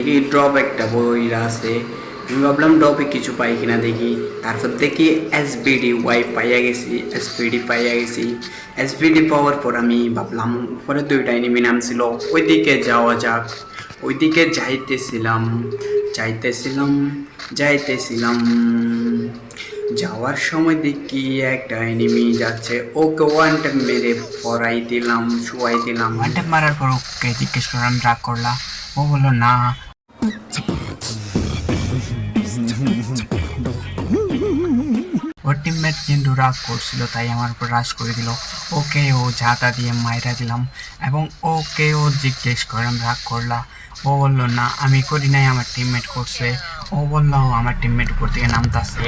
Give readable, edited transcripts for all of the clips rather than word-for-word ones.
দেখি ড্রপ একটা বইরা আছে, আমি ভাবলাম ড্রপে কিছু পাই কিনা দেখি। তারপর দেখি এসবিডি ওয়াই পাইয়া গেছি। এসবিডি পাওয়ার পর আমি ভাবলাম উপরে দুইটা এনিমি নাম ছিল, ওইদিকে যাওয়া যাক। ওইদিকে যাইতেছিলাম যাইতেছিলাম যাওয়ার সময় দেখি একটা এনিমি যাচ্ছে, ওকে ওয়ান ট্যাপ মেরে শুয়াই দিলাম। ওয়ান ট্যাপ মারার পর ওকে জিজ্ঞেস করলাম রাগ করলা, ও বললো না। ওর টিমমেট কিন্তু রাগ করছিল, তাই আমার উপর রাশ করে দিল। ওকে ও ঝাঁটা দিয়ে মাইরা দিলাম এবং ওকে ও জিজ্ঞেস করলাম রাগ করলা, ও বললো না আমি করি নাই, আমার টিমমেট করছে। ও বললো আমার টিমমেট উপর থেকে নামতাছে।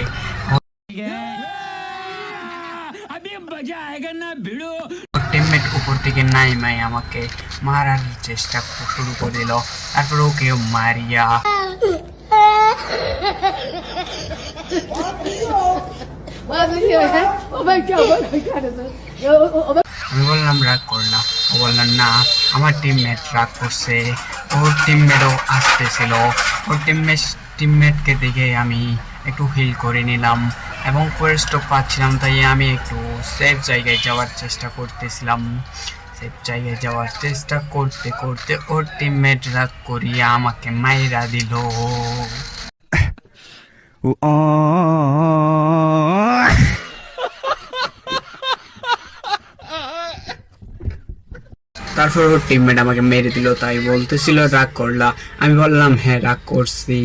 টিমমেট উপর থেকে নাইমাই আমাকে মারার চেষ্টা শুরু করে দিল। তারপর ওকে মারিয়া আমি বললাম রাগ করলাম, ও বললাম না আমার টিমমেট রাগ করছে। ওর টিমমেটও আসতেছিল, ওর টিমমেটকে দেখে আমি একটু হিল করে নিলাম এবং ফরেস্টও পাচ্ছিলাম, তাই আমি একটু সেফ জায়গায় যাওয়ার চেষ্টা করতেছিলাম। সেফ জায়গায় যাওয়ার চেষ্টা করতে করতে ওর টিমমেট রাগ করিয়া আমাকে মাইরা দিল। তারপর ওর টিমমেট আমাকে মেরে দিল, তাই বলতেছিল রাগ করলা। আমি বললাম হ্যাঁ রাগ করছি।